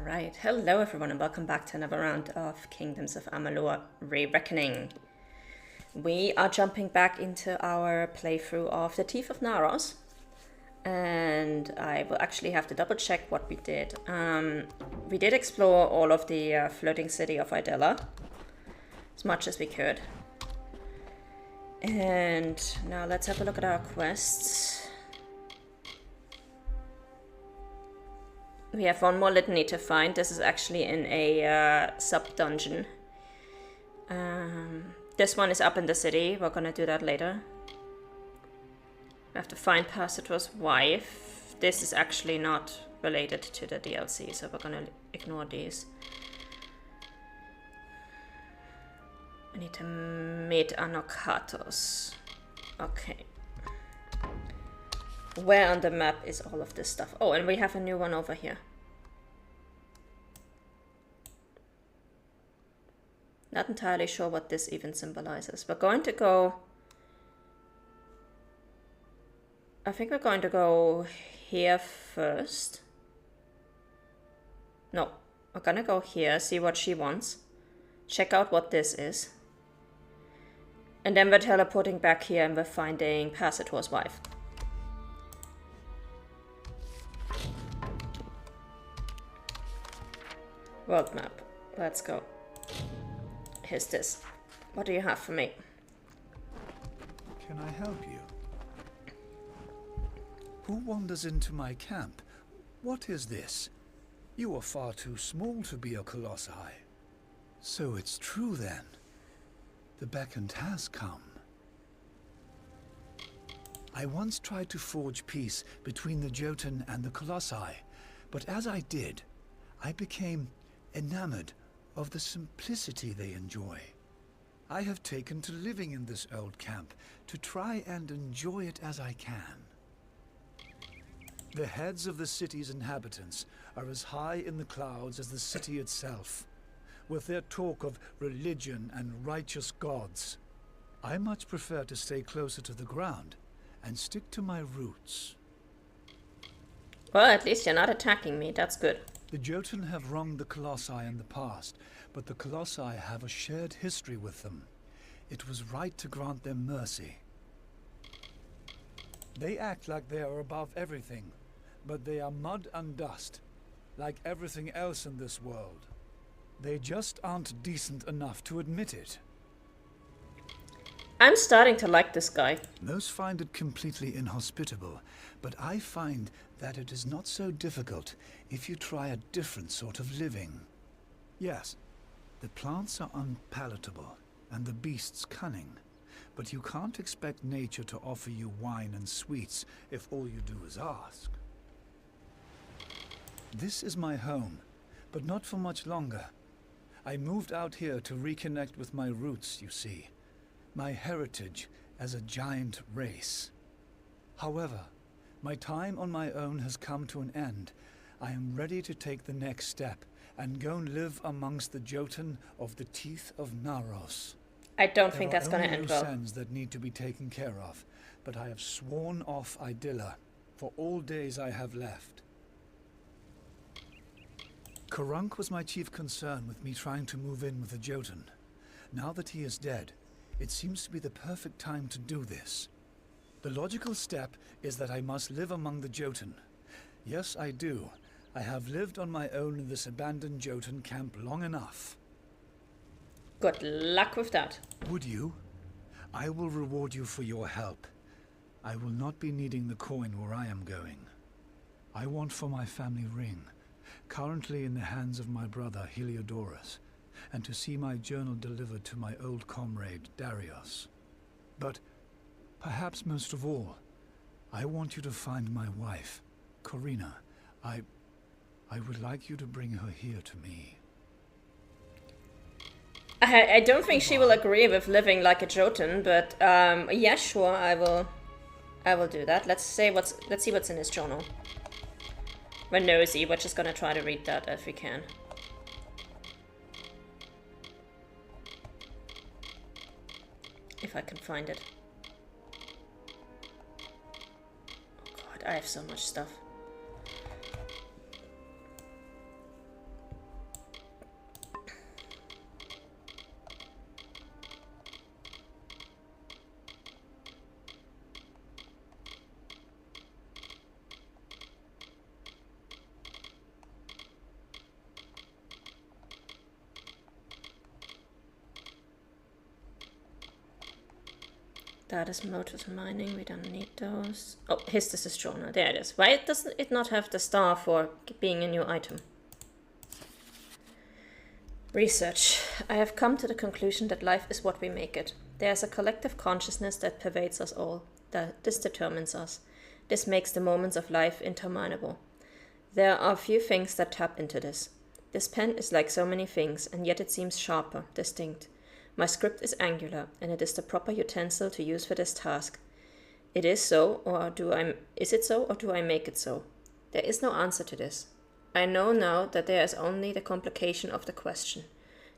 Alright, hello everyone and welcome back to another round of Kingdoms of Amalur Re-Reckoning. We are jumping back into our playthrough of the Teeth of Naros. And I will actually have to double check what we did. We did explore all of the floating city of Idella, as much as we could. And now let's have a look at our quests. We have one more litany to find. This is actually in a sub-dungeon. This one is up in the city. We're gonna do that later. We have to find Passator's wife. This is actually not related to the DLC, so we're gonna ignore these. I need to meet Anokatos. Okay. Where on the map is all of this stuff? Oh, and we have a new one over here. Not entirely sure what this even symbolizes. We're going to go... I think we're going to go here first. No, we're gonna go here, see what she wants. Check out what this is. And then we're teleporting back here and we're finding Passator's wife. World map. Let's go. Here's this. What do you have for me? Can I help you? Who wanders into my camp? What is this? You are far too small to be a colossi. So it's true then. The beckoned has come. I once tried to forge peace between the Jotun and the colossi, but as I did, I became enamored of the simplicity they enjoy. I have taken to living in this old camp to try and enjoy it as I can. The heads of the city's inhabitants are as high in the clouds as the city itself, with their talk of religion and righteous gods. I much prefer to stay closer to the ground and stick to my roots. Well, at least you're not attacking me. That's good. The Jotun have wronged the colossi in the past, but the colossi have a shared history with them. It was right to grant them mercy. They act like they are above everything, but they are mud and dust, like everything else in this world. They just aren't decent enough to admit it. I'm starting to like this guy. Most find it completely inhospitable, but I find that it is not so difficult if you try a different sort of living. Yes, the plants are unpalatable and the beasts cunning, but you can't expect nature to offer you wine and sweets if all you do is ask. This is my home, but not for much longer. I moved out here to reconnect with my roots, you see. My heritage as a giant race. However, my time on my own has come to an end. I am ready to take the next step and go and live amongst the Jotun of the Teeth of Naros. I don't think that's gonna end well. There are only loose ends that need to be taken care of, but I have sworn off Idilla for all days I have left. Karunk was my chief concern with me trying to move in with the Jotun. Now that he is dead, it seems to be the perfect time to do this. The logical step is that I must live among the Jotun. Yes, I do. I have lived on my own in this abandoned Jotun camp long enough. Good luck with that. Would you? I will reward you for your help. I will not be needing the coin where I am going. I want for my family ring, currently in the hands of my brother Heliodorus, and to see my journal delivered to my old comrade Darius. But perhaps most of all, I want you to find my wife, Corina. I would like you to bring her here to me. I don't think she will agree with living like a Jotun, but yeah, sure, I will do that. Let's see what's in his journal. We're nosy, we're just gonna try to read that if we can. If I can find it. Oh god, I have so much stuff. That is Motus Mining. We don't need those. Oh, Histus is stronger. There it is. Why doesn't it not have the star for being a new item? Research. I have come to the conclusion that life is what we make it. There is a collective consciousness that pervades us all. This determines us. This makes the moments of life interminable. There are few things that tap into this. This pen is like so many things, and yet it seems sharper, distinct. My script is angular, and it is the proper utensil to use for this task. Is it so, or do I make it so? There is no answer to this. I know now that there is only the complication of the question.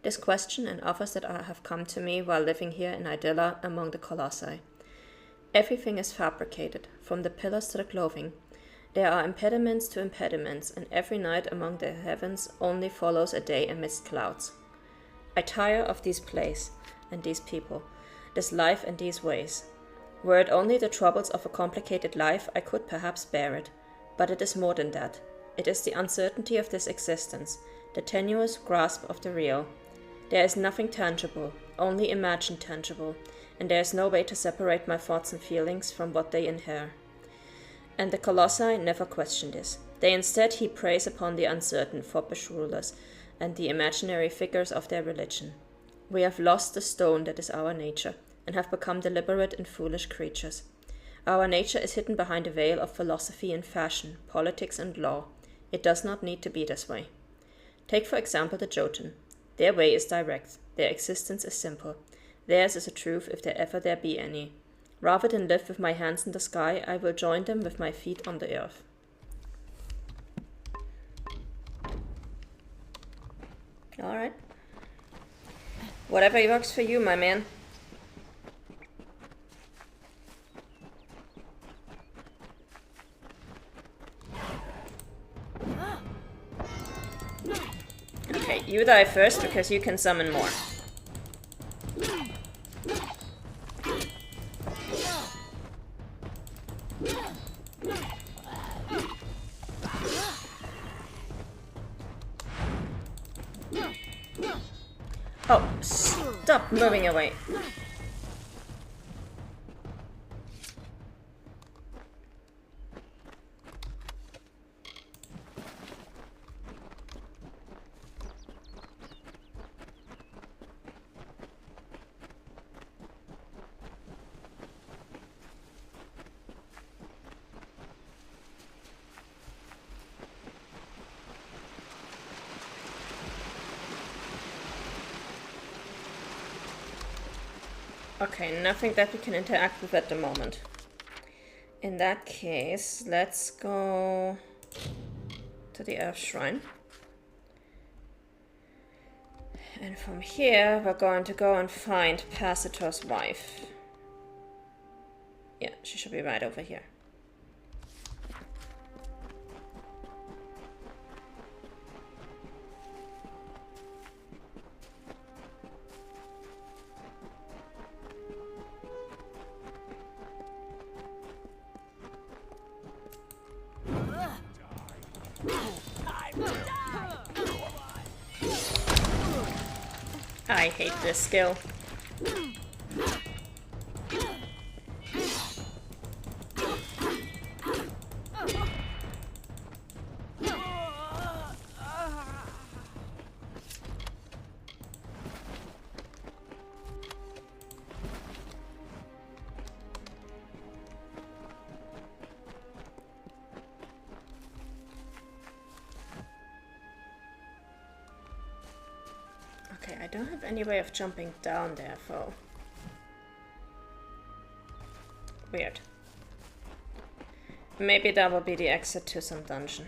This question and others that have come to me while living here in Idella among the colossi. Everything is fabricated, from the pillars to the clothing. There are impediments to impediments, and every night among the heavens only follows a day amidst clouds. I tire of these plays and these people, this life and these ways. Were it only the troubles of a complicated life, I could perhaps bear it. But it is more than that. It is the uncertainty of this existence, the tenuous grasp of the real. There is nothing tangible, only imagined tangible, and there is no way to separate my thoughts and feelings from what they inhere. And the colossi never question this. They instead heap praise upon the uncertain, foppish rulers, and the imaginary figures of their religion. We have lost the stone that is our nature, and have become deliberate and foolish creatures. Our nature is hidden behind a veil of philosophy and fashion, politics and law. It does not need to be this way. Take for example the Jotun. Their way is direct, their existence is simple. Theirs is a truth if there be any. Rather than live with my hands in the sky, I will join them with my feet on the earth. Alright. Whatever works for you, my man. Okay, you die first because you can summon more. Oh, stop moving away. Okay, nothing that we can interact with at the moment. In that case, let's go to the Earth Shrine. And from here, we're going to go and find Pacitor's wife. Yeah, she should be right over here. I hate this skill. Okay, I don't have any way of jumping down there, though. Weird. Maybe that will be the exit to some dungeon.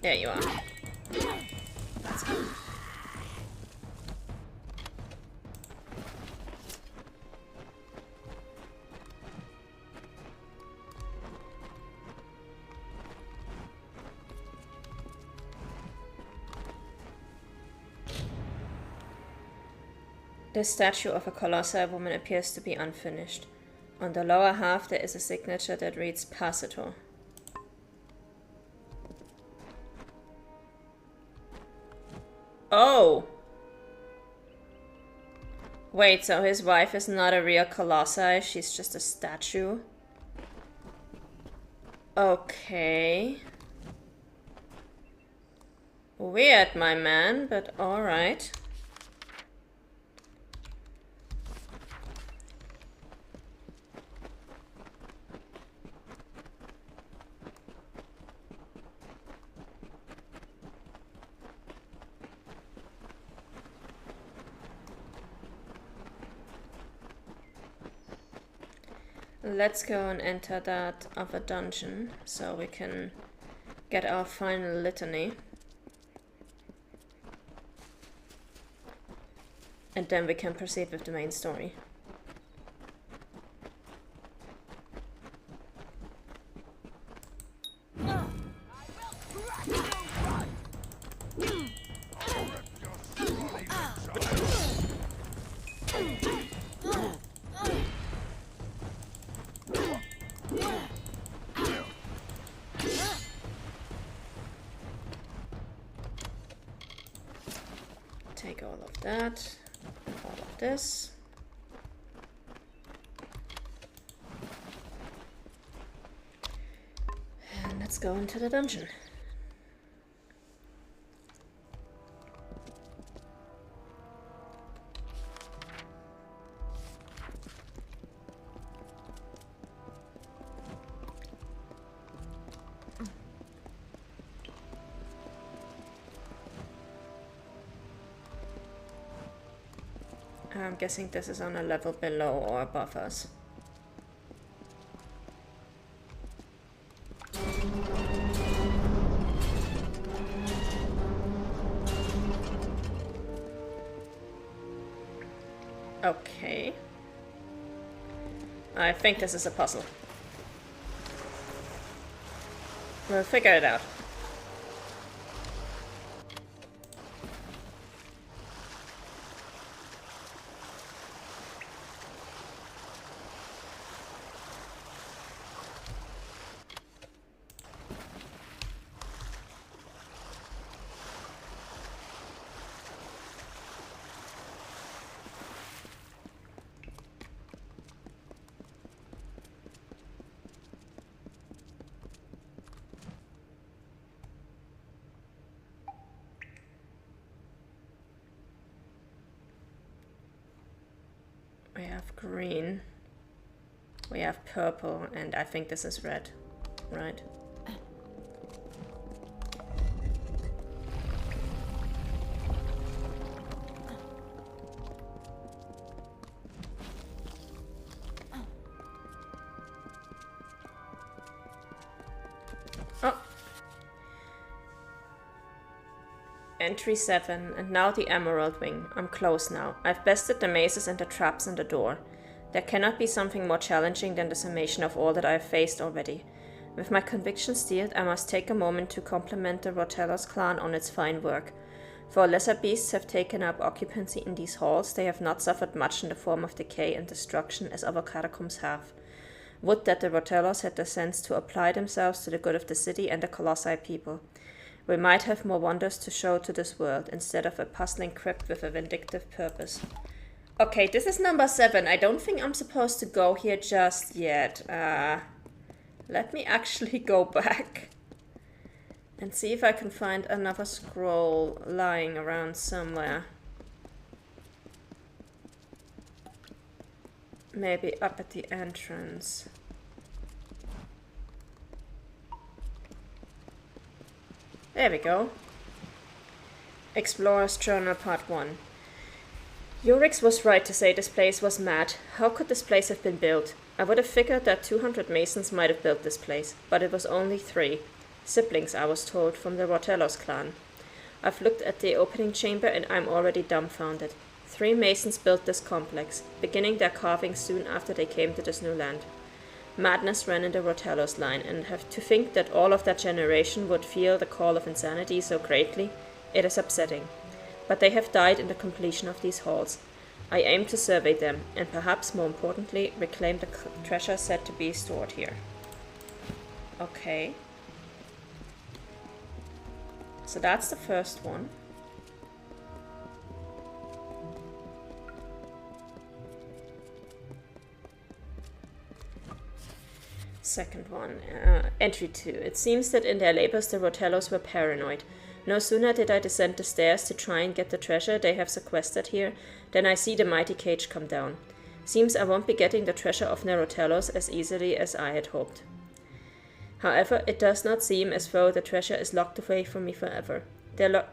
There you are. That's good. The statue of a colossal woman appears to be unfinished. On the lower half there is a signature that reads Pasitor. Oh! Wait, so his wife is not a real colossi, she's just a statue? Okay. Weird, my man, but alright. Let's go and enter that other dungeon so we can get our final litany. And then we can proceed with the main story. Take all of that, all of this. And let's go into the dungeon. I'm guessing this is on a level below or above us. Okay. I think this is a puzzle. We'll figure it out. We have green, we have purple, and I think this is red, right? Oh! Entry 7, and now the Emerald Wing. I'm close now. I've bested the mazes and the traps in the door. There cannot be something more challenging than the summation of all that I have faced already. With my conviction steeled, I must take a moment to compliment the Rotellos clan on its fine work. For lesser beasts have taken up occupancy in these halls, they have not suffered much in the form of decay and destruction as other catacombs have. Would that the Rotellos had the sense to apply themselves to the good of the city and the Colossi people. We might have more wonders to show to this world, instead of a puzzling crypt with a vindictive purpose. Okay, this is number 7. I don't think I'm supposed to go here just yet. Let me actually go back and see if I can find another scroll lying around somewhere. Maybe up at the entrance. There we go. Explorer's Journal Part 1. Urix was right to say this place was mad. How could this place have been built? I would have figured that 200 masons might have built this place, but it was only 3. Siblings, I was told, from the Rotellos clan. I've looked at the opening chamber and I'm already dumbfounded. 3 masons built this complex, beginning their carving soon after they came to this new land. Madness ran in the Rotellos line, and have to think that all of that generation would feel the call of insanity so greatly, it is upsetting. But they have died in the completion of these halls. I aim to survey them, and perhaps more importantly, reclaim the treasure said to be stored here. Okay. So that's the first one. Second one. Entry 2. It seems that in their labors the Rotellos were paranoid. No sooner did I descend the stairs to try and get the treasure they have sequestered here, than I see the mighty cage come down. Seems I won't be getting the treasure of Nerotellos as easily as I had hoped. However, it does not seem as though the treasure is locked away from me forever. There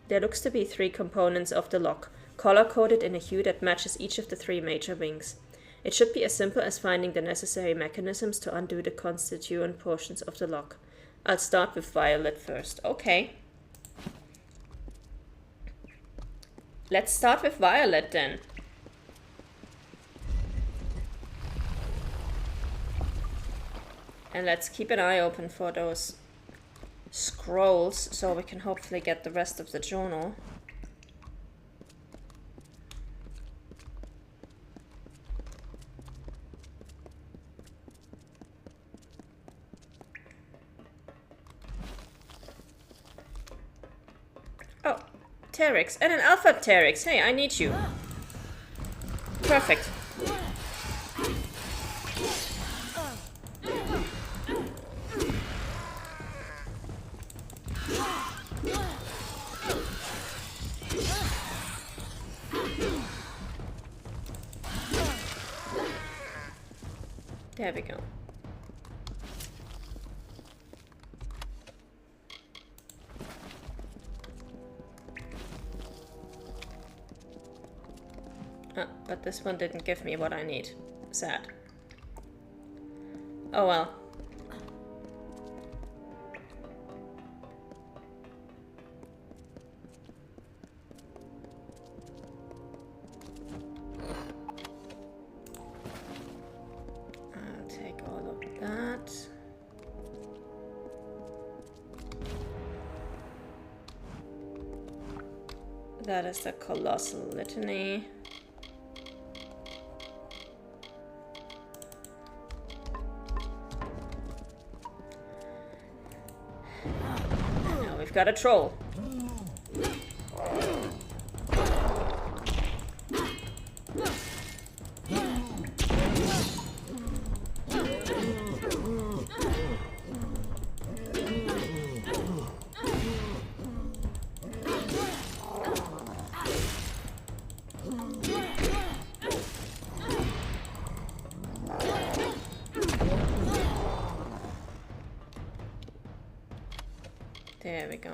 looks to be 3 components of the lock, color-coded in a hue that matches each of the 3 major wings. It should be as simple as finding the necessary mechanisms to undo the constituent portions of the lock. I'll start with violet first. Okay. Let's start with violet then. And let's keep an eye open for those scrolls so we can hopefully get the rest of the journal. Oh, Teryx. And an Alpha Teryx. Hey, I need you. Perfect. There we go. But this one didn't give me what I need. Sad. Oh well. I'll take all of that. That is the Colossal Litany. Got a troll. There we go.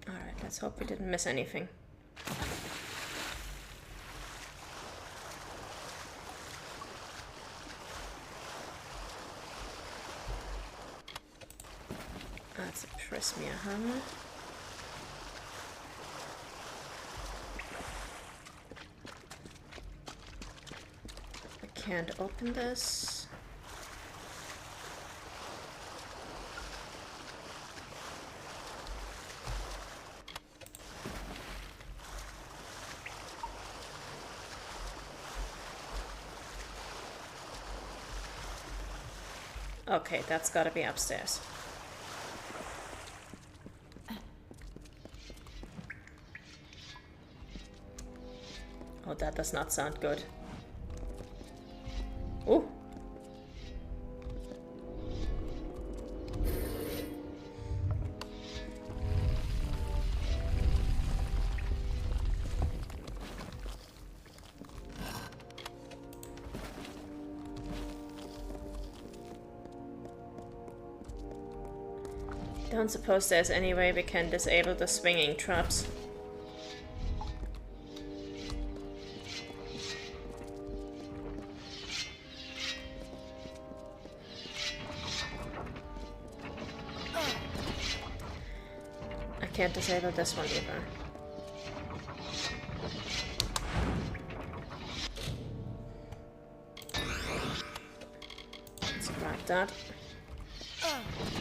All right, let's hope we didn't miss anything. That's a Prismia hammer. I can't open this. Okay, that's gotta be upstairs. Oh, that does not sound good. Ooh. don't suppose there's any way we can disable the swinging traps. I can't disable this one either. Let's grab that.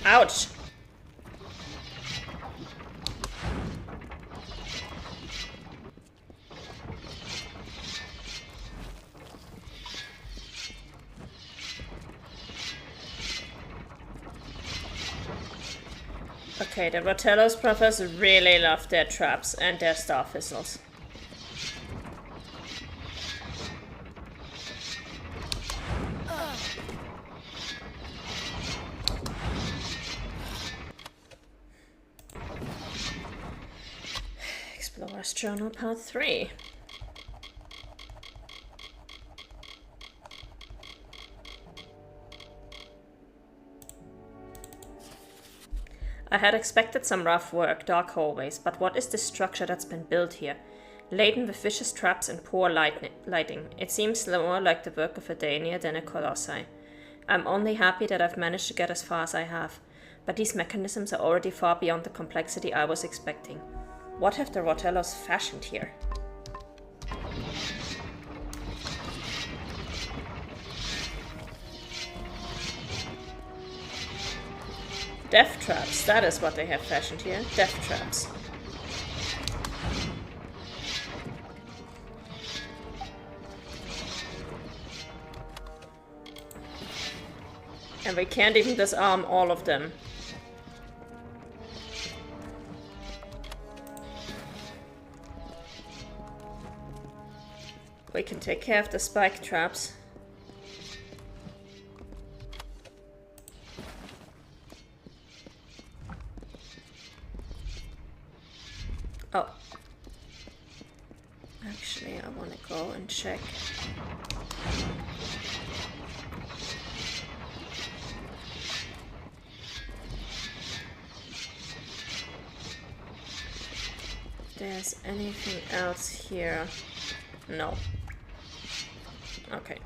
Ouch! Okay, the Rotellos brothers really love their traps and their star thistles. Explorer's Journal Part 3. I had expected some rough work, dark hallways, but what is this structure that's been built here? Laden with vicious traps and poor lighting. It seems more like the work of a Dania than a Colossi. I'm only happy that I've managed to get as far as I have, but these mechanisms are already far beyond the complexity I was expecting. What have the Rotellos fashioned here? Death traps, that is what they have fashioned here. Death traps. And we can't even disarm all of them. We can take care of the spike traps. Oh. Actually, I want to go and check. If there's anything else here. No. Okay.